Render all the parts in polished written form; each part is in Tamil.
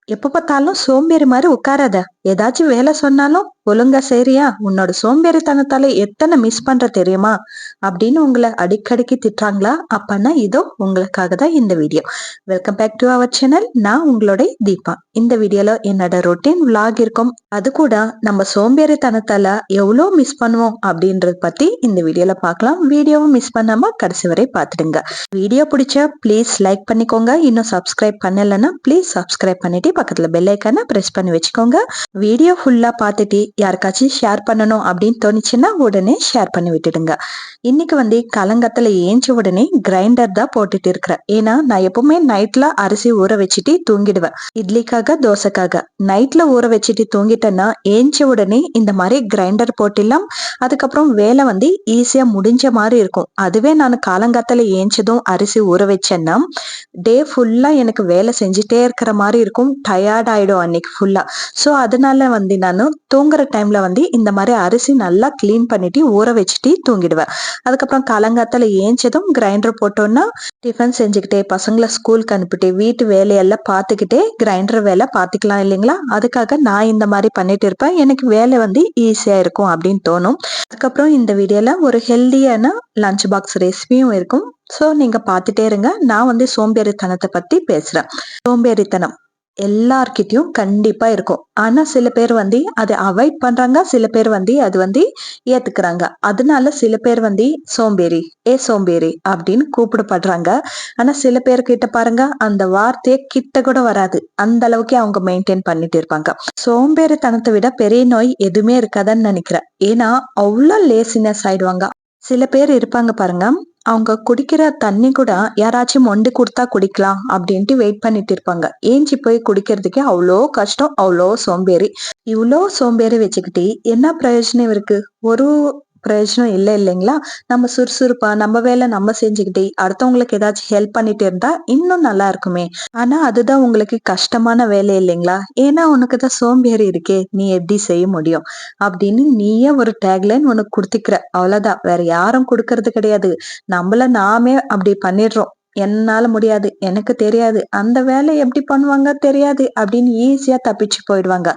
எப்ப பார்த்தாலும் சோம்பேறி மாதிரி உட்காராத. ஏதாச்சும் வேலை சொன்னாலும் ஒழுங்கா செய்றியா? உன்னோட சோம்பேறித்தனத்தால எத்தனை மிஸ் பண்ற தெரியுமா? அப்படின்னு உங்களை அடிக்கடிக்கு திட்டுறாங்களா? அப்பன்னா இதோ உங்களுக்காக தான் இந்த வீடியோ. Welcome back to our channel. நான் உங்களோட தீபா. இந்த வீடியோல என்னோட ரொட்டீன் vlog இருக்கும். அது கூட நம்ம சோம்பேறித்தனத்தால எவ்வளோ மிஸ் பண்ணுவோம் அப்படின்றத பத்தி இந்த வீடியோல பார்க்கலாம். வீடியோவை மிஸ் பண்ணாம கடைசி வரை பார்த்துடுங்க. வீடியோ பிடிச்சா ப்ளீஸ் லைக் பண்ணிக்கோங்க. இன்னும் சப்ஸ்கிரைப் பண்ணலைன்னா ப்ளீஸ் சப்ஸ்கிரைப் பண்ணிட்டு பக்கத்துல பெல் ஐக்கானை பிரஸ் பண்ணி வச்சுக்கோங்க. வீடியோ ஃபுல்லா பார்த்துட்டு யாருக்காச்சும் ஷேர் பண்ணணும் அப்படின்னு தோணுச்சுன்னா உடனே ஷேர் பண்ணி விட்டுடுங்க. இன்னைக்கு கலங்கத்துல ஏஞ்ச உடனே கிரைண்டர் தான் போட்டுட்டு இருக்கிறேன். ஏன்னா நான் எப்பவுமே நைட்ல அரிசி ஊற வச்சுட்டு தூங்கிடுவேன். இட்லிக்காக தோசைக்காக நைட்ல ஊற வச்சுட்டு தூங்கிட்டேன்னா ஏஞ்ச உடனே இந்த மாதிரி கிரைண்டர் போட்டிடலாம். அதுக்கப்புறம் வேலை ஈஸியா முடிஞ்ச மாதிரி இருக்கும். அதுவே நான் காலங்காத்தால ஏஞ்சதும் அரிசி ஊற வச்சேன்னா டே ஃபுல்லா எனக்கு வேலை செஞ்சுட்டே இருக்கிற மாதிரி இருக்கும். டயர்ட் ஆயிடும் அன்னைக்கு ஃபுல்லா. ஸோ அதனால நான் தூங்குற டைம்ல இந்த மாதிரி அரிசி நல்லா கிளீன் பண்ணிட்டு ஊற வச்சுட்டு தூங்கிடுவேன். அதுக்கப்புறம் காலங்காத்தால ஏஞ்சதும் கிரைண்டர் போட்டோம்னா டிஃபன் செஞ்சுக்கிட்டே பசங்களை ஸ்கூலுக்கு அனுப்பிட்டு வீட்டு வேலையெல்லாம் பார்த்துக்கிட்டே கிரைண்டர் வேலை பார்த்துக்கலாம் இல்லைங்களா? அதுக்காக நான் இந்த மாதிரி பண்ணிட்டு இருப்பேன். எனக்கு வேலை ஈஸியா இருக்கும் அப்படின்னு தோணும். அதுக்கப்புறம் இந்த வீடியோல ஒரு ஹெல்தியான லஞ்ச் பாக்ஸ் ரெசிபியும் இருக்கும். ஸோ நீங்க பார்த்துட்டே இருங்க. நான் சோம்பேறித்தனத்தை பத்தி பேசுறேன். சோம்பேறித்தனம் எல்லார்கிட்டயும் கண்டிப்பா இருக்கும். ஆனா சில பேர் அதை அவாய்ட் பண்றாங்க. சில பேர் அது ஏத்துக்கிறாங்க. அதனால சில பேர் சோம்பேறி சோம்பேறி அப்படின்னு கூப்பிடப்படுறாங்க. ஆனா சில பேர் கிட்ட பாருங்க அந்த வார்த்தையே கிட்ட கூட வராது. அந்த அளவுக்கு அவங்க மெயின்டைன் பண்ணிட்டு இருப்பாங்க. சோம்பேறித்தனத்தை விட பெரிய நோய் எதுவுமே இருக்காதுன்னு நினைக்கிறேன். ஏன்னா அவ்வளவு லேசினஸ் ஆயிடுவாங்க. சில பேர் இருப்பாங்க பாருங்க, அவங்க குடிக்கிற தண்ணி கூட யாராச்சும் மொண்டு கொடுத்தா குடிக்கலாம் அப்படின்ட்டு வெயிட் பண்ணிட்டு இருப்பாங்க. ஏஞ்சி போய் குடிக்கிறதுக்கே அவ்வளோ கஷ்டம், அவ்வளோ சோம்பேறி. இவ்வளோ சோம்பேறி வச்சுக்கிட்டு என்ன பிரயோஜனம் இருக்கு? ஒரு பிரயோஜனம் இல்லை இல்லைங்களா? நம்ம சுறுசுறுப்பா நம்ம வேலை நம்ம செஞ்சுக்கிட்டே அடுத்தவங்களுக்கு ஏதாச்சும் ஹெல்ப் பண்ணிட்டு இருந்தா இன்னும் நல்லா இருக்குமே. ஆனா அதுதான் உங்களுக்கு கஷ்டமான வேலை இல்லைங்களா? ஏன்னா உனக்குதான் சோம்பேறி இருக்கே, நீ எப்படி செய்ய முடியும் அப்படின்னு நீயே ஒரு டேக்லைன் உனக்கு கொடுத்துக்கிற. அவ்வளவுதான், வேற யாரும் கொடுக்கறது கிடையாது. நம்மள நாமே அப்படி பண்ணிடுறோம். என்னால முடியாது, எனக்கு தெரியாது, அந்த வேலை எப்படி பண்ணுவாங்க தெரியாது அப்படின்னு ஈஸியா தப்பிச்சு போயிடுவாங்க.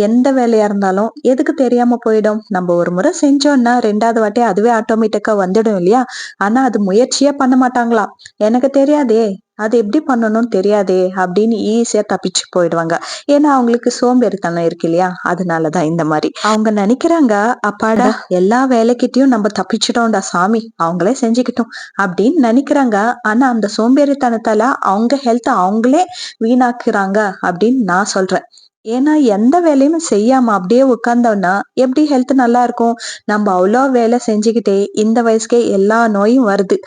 எந்த வேலையா இருந்தாலும் எதுக்கு தெரியாம போயிடும்? நம்ம ஒரு முறை செஞ்சோம்னா ரெண்டாவது வாட்டி அதுவே ஆட்டோமேட்டிக்கா வந்துடும் இல்லையா? ஆனா அது முயற்சியே பண்ண மாட்டாங்களாம். எனக்கு தெரியாதே, அது எப்படி பண்ணணும்னு தெரியாதே அப்படின்னு ஈஸியா தப்பிச்சு போயிடுவாங்க. ஏன்னா அவங்களுக்கு சோம்பேறித்தனம் இருக்கு இல்லையா? அதனாலதான் இந்த மாதிரி அவங்க நினைக்கிறாங்க, அப்பாடா எல்லா வேலைக்கிட்டையும் நம்ம தப்பிச்சிட்டோம்டா சாமி, அவங்களே செஞ்சுக்கிட்டோம் அப்படின்னு நினைக்கிறாங்க. ஆனா அந்த சோம்பேறித்தனத்தால அவங்க ஹெல்த் அவங்களே வீணாக்குறாங்க அப்படின்னு நான் சொல்றேன். ஏன்னா எந்த வேலையுமே செய்யாம அப்படியே உட்கார்ந்தோம்னா எப்படி ஹெல்த் நல்லா இருக்கும்? நம்ம அவ்வளோ வேலை செஞ்சுக்கிட்டே இந்த வயசுக்கே எல்லா நோயும் வருது.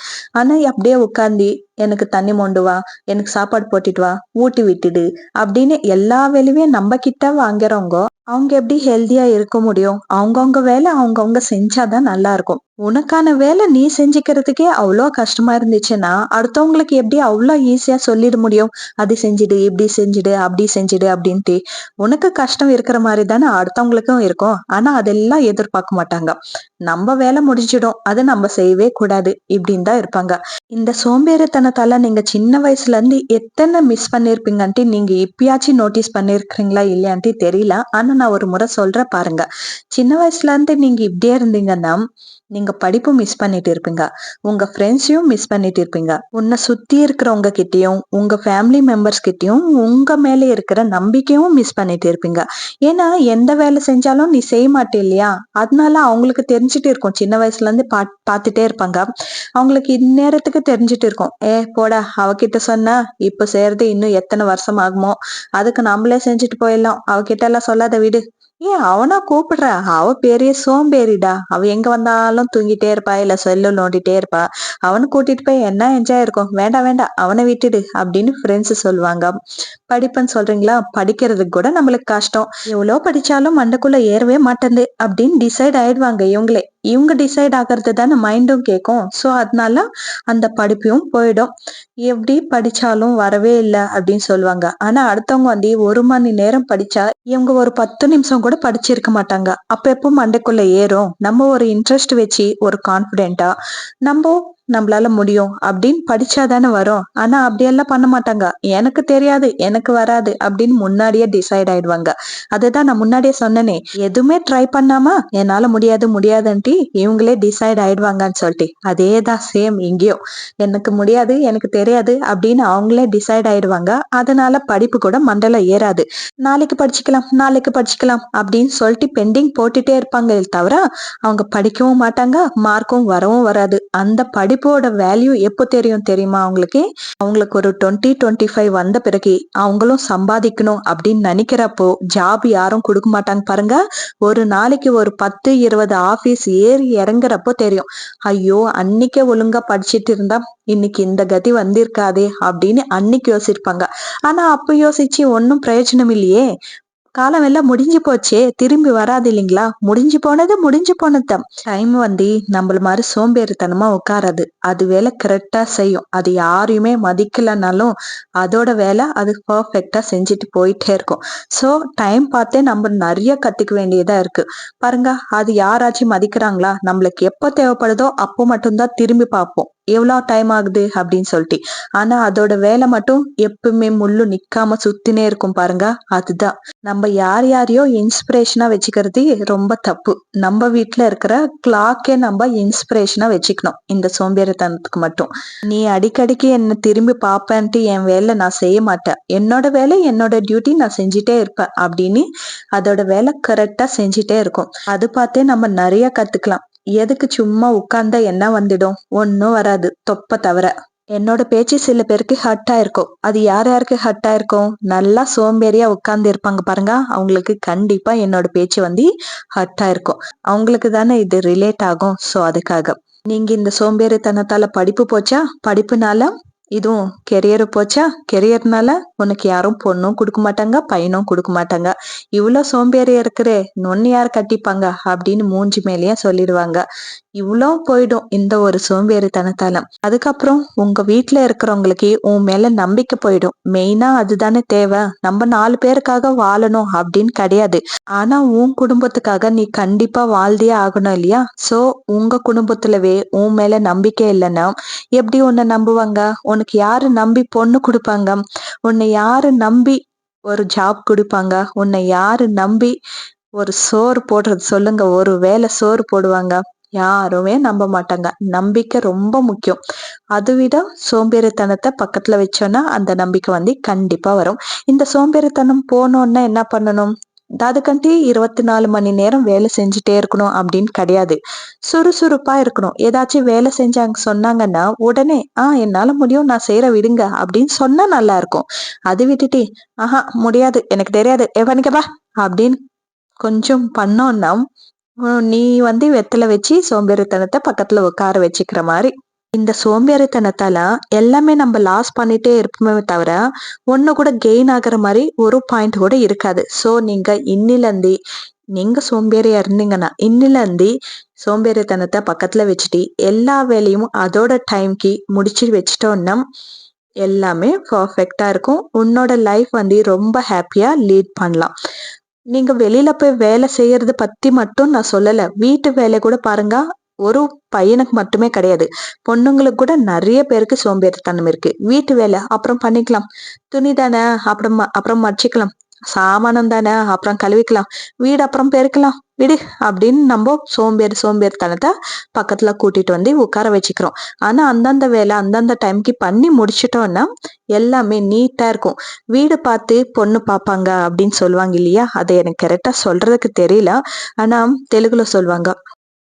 ஆனா அப்படியே உட்கார்ந்து எனக்கு தண்ணி மொண்டு வா, எனக்கு சாப்பாடு போட்டுட்டு வா, ஊட்டி விட்டுடு அப்படின்னு எல்லா வேலையுமே நம்ம கிட்ட வாங்குறவங்க அவங்க எப்படி ஹெல்தியா இருக்க முடியும்? அவங்கவுங்க வேலை அவங்கவுங்க செஞ்சாதான் நல்லா இருக்கும். உனக்கான வேலை நீ செஞ்சுக்கிறதுக்கே அவ்வளோ கஷ்டமா இருந்துச்சுன்னா அடுத்தவங்களுக்கு எப்படி அவ்வளோ ஈஸியா சொல்லிட முடியும்? அது செஞ்சுடு, இப்படி செஞ்சுடு, அப்படி செஞ்சுடு அப்படின்ட்டு. உனக்கு கஷ்டம் இருக்கிற மாதிரி தானே அடுத்தவங்களுக்கும் இருக்கும். ஆனா அதெல்லாம் எதிர்பார்க்க மாட்டாங்க. நம்ம வேலை முடிஞ்சிடும், அதை நம்ம செய்யவே கூடாது இப்படின்னு தான் இருப்பாங்க. இந்த சோம்பேறித்தனத்தால நீங்க சின்ன வயசுல இருந்து எத்தனை மிஸ் பண்ணிருப்பீங்கன்ட்டு நீங்க இப்பயாச்சும் நோட்டீஸ் பண்ணிருக்கீங்களா இல்லையான்ட்டு தெரியல. ஆனா நான் ஒரு முறை சொல்றேன் பாருங்க. சின்ன வயசுல இருந்து நீங்க இப்படியே இருந்தீங்கன்னா நீங்க படிப்பு மிஸ் பண்ணிட்டு இருப்பீங்க, உங்க ஃப்ரெண்ட்ஸையும் மிஸ் பண்ணிட்டு இருப்பீங்க, உன்னை சுத்தி இருக்கிறவங்க கிட்டயும் உங்க ஃபேமிலி மெம்பர்ஸ் கிட்டயும் உங்க மேல இருக்கிற நம்பிக்கையும் மிஸ் பண்ணிட்டு இருப்பீங்க. ஏன்னா எந்த வேலை செஞ்சாலும் நீ செய்ய மாட்டே இல்லையா? அதனால அவங்களுக்கு தெரிஞ்சுட்டு இருக்கும். சின்ன வயசுல இருந்து பார்த்துட்டே இருப்பாங்க. அவங்களுக்கு இந்நேரத்துக்கு தெரிஞ்சுட்டு இருக்கும், போடா அவகிட்ட சொன்னா இப்ப செய்யறது இன்னும் எத்தனை வருஷம் ஆகுமோ, அதுக்கு நம்மளே செஞ்சுட்டு போயிடலாம், அவகிட்ட எல்லாம் சொல்லாத விடு. அவனா கூப்பிடுற, அவ பெரிய சோம்பேறிடா, அவ எங்க வந்தாலும் தூங்கிட்டே இருப்பா இல்ல செல்லு நோண்டிட்டே இருப்பா, அவனை கூட்டிட்டு போய் என்ன என்ஜாய் இருக்கும், வேண்டாம் வேண்டாம் அவனை விட்டுடு அப்படின்னு ஃப்ரெண்ட்ஸ் சொல்லுவாங்க. படிப்புன்னு சொல்றீங்களா, படிக்கிறதுக்கு கூட நம்மளுக்கு கஷ்டம், எவ்வளவு படிச்சாலும் மண்டைக்குள்ள ஏறவே மாட்டேங்குது அப்படின்னு டிசைட் ஆயிடுவாங்க இவங்களே. இவங்க டிசைட் ஆகிறது தானே மைண்டும் கேட்கும். ஸோ அதனால அந்த படிப்பையும் போயிடும். எப்படி படிச்சாலும் வரவே இல்லை அப்படின்னு சொல்லுவாங்க. ஆனா அடுத்தவங்க 1 மணி நேரம் படிச்சா இவங்க ஒரு 10 நிமிஷம் கூட படிச்சிருக்க மாட்டாங்க. அப்ப எப்போ மண்டைக்குள்ள ஏறும்? நம்ம ஒரு இன்ட்ரெஸ்ட் வச்சு ஒரு கான்பிடென்ட்டா நம்ம நம்மளால முடியும் அப்படின்னு படிச்சாதானே வரும். ஆனா அப்படியெல்லாம் பண்ண மாட்டாங்க. எனக்கு தெரியாது, எனக்கு வராது அப்படின்னு முன்னாடியே டிசைட் ஆயிடுவாங்க. அதுதான் நான் முன்னாடியே சொன்னனே, எதுவுமே ட்ரை பண்ணாம என்னால முடியாது முடியாதுன்ட்டு இவங்களே டிசைட் ஆயிடுவாங்கன்னு சொல்லிட்டு. அதேதான் சேம் இங்கேயும். எனக்கு முடியாது, எனக்கு தெரியாது அப்படின்னு அவங்களே டிசைட் ஆயிடுவாங்க. அதனால படிப்பு கூட மண்டையில ஏறாது. நாளைக்கு படிச்சுக்கலாம், நாளைக்கு படிச்சுக்கலாம் அப்படின்னு சொல்லிட்டு பெண்டிங் போட்டுட்டே இருப்பாங்களே தவிர, அவங்க படிக்கவும் மாட்டாங்க, மார்க்கும் வரவும் வராது. அந்த படிப்போட வேல்யூ எப்போ தெரியும் தெரியுமா அவங்களுக்கு? அவங்களுக்கு ஒரு 20, 25 வந்த பிறகு அவங்களும் சம்பாதிக்கணும் அப்படின்னு நினைக்கிறப்போ ஜாப் யாரும் கொடுக்க மாட்டாங்க பாருங்க. ஒரு நாளைக்கு ஒரு 10, 20 ஆபீஸ் ஏறி இறங்குறப்போ தெரியும். ஐயோ அன்னைக்கே ஒழுங்கா படிச்சிட்டு இருந்தா இன்னைக்கு இந்த கதி வந்திருக்காதே அப்படின்னு அன்னைக்கு யோசிப்பாங்க. ஆனா அப்ப யோசிச்சு ஒன்னும் பிரயோஜனம் இல்லையே. காலம் எல்லாம் முடிஞ்சு போச்சே, திரும்பி வராது இல்லைங்களா? முடிஞ்சு போனது முடிஞ்சு போனதுதான். டைம் வந்து நம்மள மாதிரி சோம்பேறித்தனமா உட்காராது. அது வேலை கரெக்டா செய்யும். அது யாரையுமே மதிக்கலனாலும் அதோட வேலை அது பர்ஃபெக்டா செஞ்சுட்டு போயிட்டே இருக்கும். சோ டைம் பார்த்தே நம்ம நிறைய கத்துக்க வேண்டியதா இருக்கு. பாருங்க, அது யாராச்சும் மதிக்கிறாங்களா? நம்மளுக்கு எப்ப தேவைப்படுதோ அப்போ மட்டும்தான் திரும்பி பார்ப்போம். எவ்வளவு டைம் ஆகுது அப்படின்னு சொல்லிட்டு. ஆனா அதோட வேலை மட்டும் எப்பவுமே முள்ளு நிக்காம சுத்தினே இருக்கும் பாருங்க. அதுதான் நம்ம யார் யாரையோ இன்ஸ்பிரேஷனா வச்சுக்கிறது ரொம்ப தப்பு. நம்ம வீட்டுல இருக்கிற கிளாக்கே நம்ம இன்ஸ்பிரேஷனா வச்சுக்கணும் இந்த சோம்பேறித்தனத்துக்கு மட்டும். நீ அடிக்கடிக்கு என்ன திரும்பி பாப்பேன்ட்டு என் வேலை நான் செய்ய மாட்டேன். என்னோட வேலை என்னோட டியூட்டி நான் செஞ்சுட்டே இருப்பேன் அப்படின்னு அதோட வேலை கரெக்டா செஞ்சுட்டே இருக்கும். அது பார்த்தே நம்ம நிறைய கத்துக்கலாம். எதுக்கு சும்மா உட்கார்ந்தா என்ன வந்துடும்? ஒன்னும் வராது, தொப்ப தவிர. என்னோட பேச்சு சில பேருக்கு ஹர்ட் ஆயிருக்கும். அது யார் யாருக்கு ஹர்ட் ஆயிருக்கும்? நல்லா சோம்பேறியா உட்கார்ந்து இருப்பாங்க பாருங்க. அவங்களுக்கு கண்டிப்பா என்னோட பேச்சு வந்து ஹர்ட் ஆயிருக்கும். அவங்களுக்கு தானே இது ரிலேட் ஆகும். சோ அதுக்காக. நீங்க இந்த சோம்பேறித்தனத்தால படிப்பு போச்சா? படிப்புனால இதுவும் கெரியர் போச்சா? கெரியர்னால உனக்கு யாரும் பொண்ணும் கொடுக்க மாட்டாங்க, பையனும் கொடுக்க மாட்டாங்க. இவ்வளவு சோம்பேறியா இருக்கிறே, நொன்னு யார் கட்டிப்பாங்க அப்படின்னு மூஞ்சி மேலேயே சொல்லிடுவாங்க. இவ்வளோ போயிடும் இந்த ஒரு சோம்பேறித்தனத்தால. அதுக்கப்புறம் உங்க வீட்டுல இருக்கிறவங்களுக்கு உன் மேல நம்பிக்கை போயிடும். மெயினா அதுதானே தேவை. நம்ம 4 பேருக்காக வாழணும் அப்படின்னு கிடையாது. ஆனா உன் குடும்பத்துக்காக நீ கண்டிப்பா வாழ்ந்தே ஆகணும் இல்லையா? சோ உங்க குடும்பத்துலவே உன் மேல நம்பிக்கை இல்லைன்னா எப்படி உன்னை நம்புவாங்க? உனக்கு யாரு நம்பி பொண்ணு கொடுப்பாங்க? உன்னை யாரு நம்பி ஒரு ஜாப் கொடுப்பாங்க? உன்னை யாரு நம்பி ஒரு சோறு போடுறது சொல்லுங்க? ஒரு வேளை சோறு போடுவாங்க? யாருமே நம்ப மாட்டாங்க. நம்பிக்கை ரொம்ப முக்கியம். அதை விட சோம்பேறித்தனத்தை பக்கத்துல வச்சோன்னா அந்த நம்பிக்கை வந்து கண்டிப்பா வரும். இந்த சோம்பேறித்தனம் போனோன்னா என்ன பண்ணணும்? அதுக்கண்டி 24 மணி நேரம் வேலை செஞ்சுட்டே இருக்கணும் அப்படின்னு கிடையாது. சுறுசுறுப்பா இருக்கணும். ஏதாச்சும் வேலை செஞ்சாங்க சொன்னாங்கன்னா உடனே என்னால முடியும், நான் செய்யற விடுங்க அப்படின்னு சொன்னா நல்லா இருக்கும். அது விட்டுட்டு முடியாது, எனக்கு தெரியாது, பண்ணிக்கப்பா அப்படின்னு கொஞ்சம் பண்ணோம்னா நீ வந்து வெத்தல வச்சு சோம்பேறித்தனத்தை பக்கத்துல உட்கார வச்சுக்கிற மாதிரி. இந்த சோம்பேறித்தனத்தால எல்லாமே நம்ம லாஸ் பண்ணிட்டே இருப்போமே தவிர ஒண்ணு கூட கெயின் ஆகுற மாதிரி ஒரு பாயிண்ட் கூட இருக்காது. சோ நீங்க இன்னில இருந்து நீங்க சோம்பேறியா இருந்தீங்கன்னா இன்னில இருந்து சோம்பேறித்தனத்தை பக்கத்துல வச்சுட்டு எல்லா வேலையும் அதோட டைம்க்கு முடிச்சு வச்சிட்டோம்னா எல்லாமே பர்ஃபெக்டா இருக்கும். உன்னோட லைஃப் வந்து ரொம்ப ஹாப்பியா லீட் பண்ணலாம். நீங்க வெளியில போய் வேலை செய்யறது பத்தி மட்டும் நான் சொல்லல. வீட்டு வேலை கூட பாருங்க. ஒரு பையனுக்கு மட்டுமே கிடையாது. பொண்ணுங்களுக்கு கூட நிறைய பேருக்கு சோம்பேறித்தனம் இருக்கு. வீட்டு வேலை அப்புறம் பண்ணிக்கலாம். துணி தானே அப்புறம் மடிச்சுக்கலாம். சாமானம் தானே அப்புறம் கழுவிக்கலாம். வீடு அப்புறம் பெருக்கலாம் விடு அப்படின்னு நம்ம சோம்பேறித்தனத்தை பக்கத்துல கூட்டிட்டு வந்து உட்கார வச்சுக்கிறோம். ஆனா அந்தந்த வேலை அந்தந்த டைம்க்கு பண்ணி முடிச்சிட்டோம்னா எல்லாமே நீட்டா இருக்கும். வீடு பார்த்து பொண்ணு பார்ப்பாங்க அப்படின்னு சொல்லுவாங்க இல்லையா? அதை எனக்கு கரெக்டா சொல்றதுக்கு தெரியல. ஆனா தெலுங்குல சொல்லுவாங்க,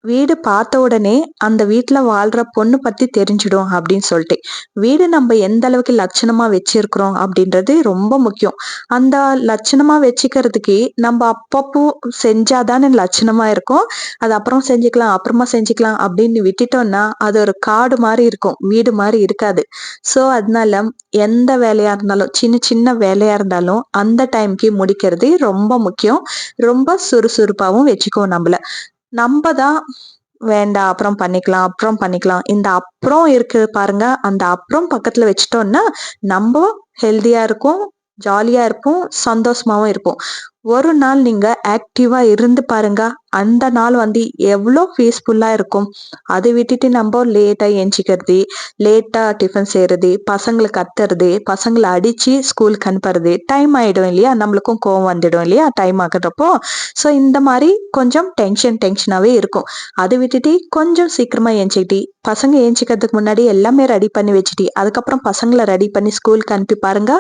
வீடு பார்த்த உடனே அந்த வீட்டுல வாழ்ற பொண்ணு பத்தி தெரிஞ்சிடும் அப்படின்னு சொல்லிட்டு. வீடு நம்ம எந்த அளவுக்கு லட்சணமா வச்சிருக்கிறோம் அப்படின்றது ரொம்ப முக்கியம். அந்த லட்சணமா வச்சுக்கிறதுக்கு நம்ம அப்பப்போ செஞ்சாதானே லட்சணமா இருக்கும். அது அப்புறம் செஞ்சுக்கலாம் அப்புறமா செஞ்சுக்கலாம் அப்படின்னு விட்டுட்டோம்னா அது ஒரு காடு மாதிரி இருக்கும், வீடு மாதிரி இருக்காது. சோ அதனால எந்த வேலையா இருந்தாலும் சின்ன சின்ன வேலையா இருந்தாலும் அந்த டைம்க்கு முடிக்கிறது ரொம்ப முக்கியம். ரொம்ப சுறுசுறுப்பாவும் வச்சுக்கோ நம்மள. நம்ம தான் வேண்டாம் அப்புறம் பண்ணிக்கலாம் அப்புறம் பண்ணிக்கலாம், இந்த அப்புறம் இருக்கு பாருங்க, அந்த அப்புறம் பக்கத்துல வச்சுட்டோம்னா நம்ம ஹெல்தியா இருக்கும், ஜாலியா இருப்போம், சந்தோஷமாவும் இருப்போம். ஒரு நாள் நீங்க ஆக்டிவா இருந்து பாருங்க. அந்த நாள் எவ்வளோ பீஸ்ஃபுல்லா இருக்கும். அதை விட்டுட்டு நம்ம லேட்டா எந்திரிக்கிறது, லேட்டா டிஃபன் செய்யறது, பசங்கள கத்துறது, பசங்கள அடிச்சு ஸ்கூலுக்கு அனுப்புறது, டைம் ஆயிடும் இல்லையா? நம்மளுக்கும் கோவம் வந்துடும் இல்லையா? டைம் ஆகுறப்போ. ஸோ இந்த மாரி கொஞ்சம் டென்ஷனாவே இருக்கும். அதை விட்டுட்டு கொஞ்சம் சீக்கிரமா எந்திரிச்சுட்டு, பசங்க எந்திரிக்கிறதுக்கு முன்னாடி எல்லாமே ரெடி பண்ணி வச்சுட்டு, அதுக்கப்புறம் பசங்கள ரெடி பண்ணி ஸ்கூலுக்கு அனுப்பி பாருங்க.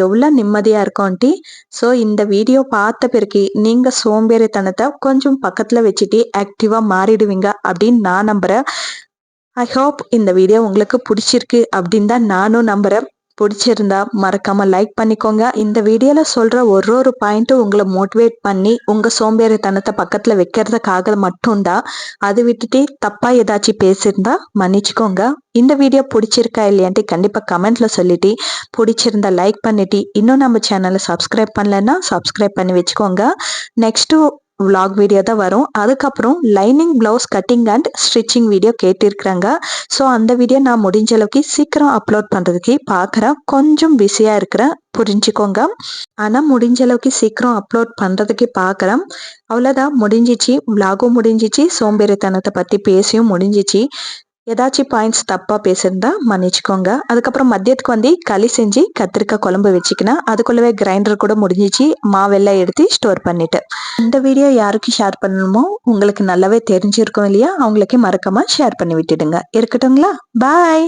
எவ்வளோ நிம்மதியா இருக்கும் ஆண்டி. ஸோ இந்த வீடியோ பார்த்த பிறகு நீங்க சோம்பேறித்தனத்தை கொஞ்சம் பக்கத்துல வச்சுட்டு ஆக்டிவா மாறிடுவீங்க அப்படின்னு நான் நம்புறேன். ஐ ஹோப் இந்த வீடியோ உங்களுக்கு பிடிச்சிருக்கு அப்படின்னு தான் நானும் நம்புறேன். பிடிச்சிருந்தா மறக்காம லைக் பண்ணிக்கோங்க. இந்த வீடியோல சொல்ற ஒரு பாயிண்ட்டும் உங்களை மோட்டிவேட் பண்ணி உங்க சோம்பேறித்தனத்தை பக்கத்துல வைக்கிறதுக்காக மட்டும்தான். அதை விட்டுட்டு தப்பா ஏதாச்சும் பேசியிருந்தா மன்னிச்சுக்கோங்க. இந்த வீடியோ பிடிச்சிருக்கா இல்லையான்ட்டு கண்டிப்பா கமெண்ட்ல சொல்லிட்டு, பிடிச்சிருந்தா லைக் பண்ணிட்டு, இன்னும் நம்ம சேனலை சப்ஸ்கிரைப் பண்ணலன்னா சப்ஸ்கிரைப் பண்ணி வச்சுக்கோங்க. நெக்ஸ்ட் vlog வீடியோ தான் வரும். அதுக்கப்புறம் lining blouse cutting and stitching video கேட்டிருக்கிறாங்க. ஸோ அந்த வீடியோ நான் முடிஞ்ச அளவுக்கு சீக்கிரம் அப்லோட் பண்ணுறதுக்கு பார்க்குறேன். கொஞ்சம் பிஸியாக இருக்கிறேன், புரிஞ்சுக்கோங்க. ஆனால் முடிஞ்ச அளவுக்கு சீக்கிரம் அப்லோட் பண்ணுறதுக்கு பார்க்குறேன். அவ்வளோதான், முடிஞ்சிச்சு. vlog-ம் முடிஞ்சிச்சு, சோம்பேறித்தனத்தை பற்றி பேசியும் முடிஞ்சிச்சு. ஏதாச்சும் பாயிண்ட்ஸ் தப்பா பேசியிருந்தா மன்னிச்சுக்கோங்க. அதுக்கப்புறம் மதியத்துக்கு களி செஞ்சு கத்திரிக்காய் குழம்பு வச்சுக்கினேன். அதுக்குள்ளவே கிரைண்டர் கூட முடிஞ்சிச்சு. மாவெல்லாம் எடுத்து ஸ்டோர் பண்ணிட்டேன். இந்த வீடியோ யாருக்கு ஷேர் பண்ணணுமோ உங்களுக்கு நல்லாவே தெரிஞ்சிருக்கும் இல்லையா? அவங்களுக்கு மறக்காம ஷேர் பண்ணி விட்டுடுங்க. இருக்கட்டுங்களா? பாய்.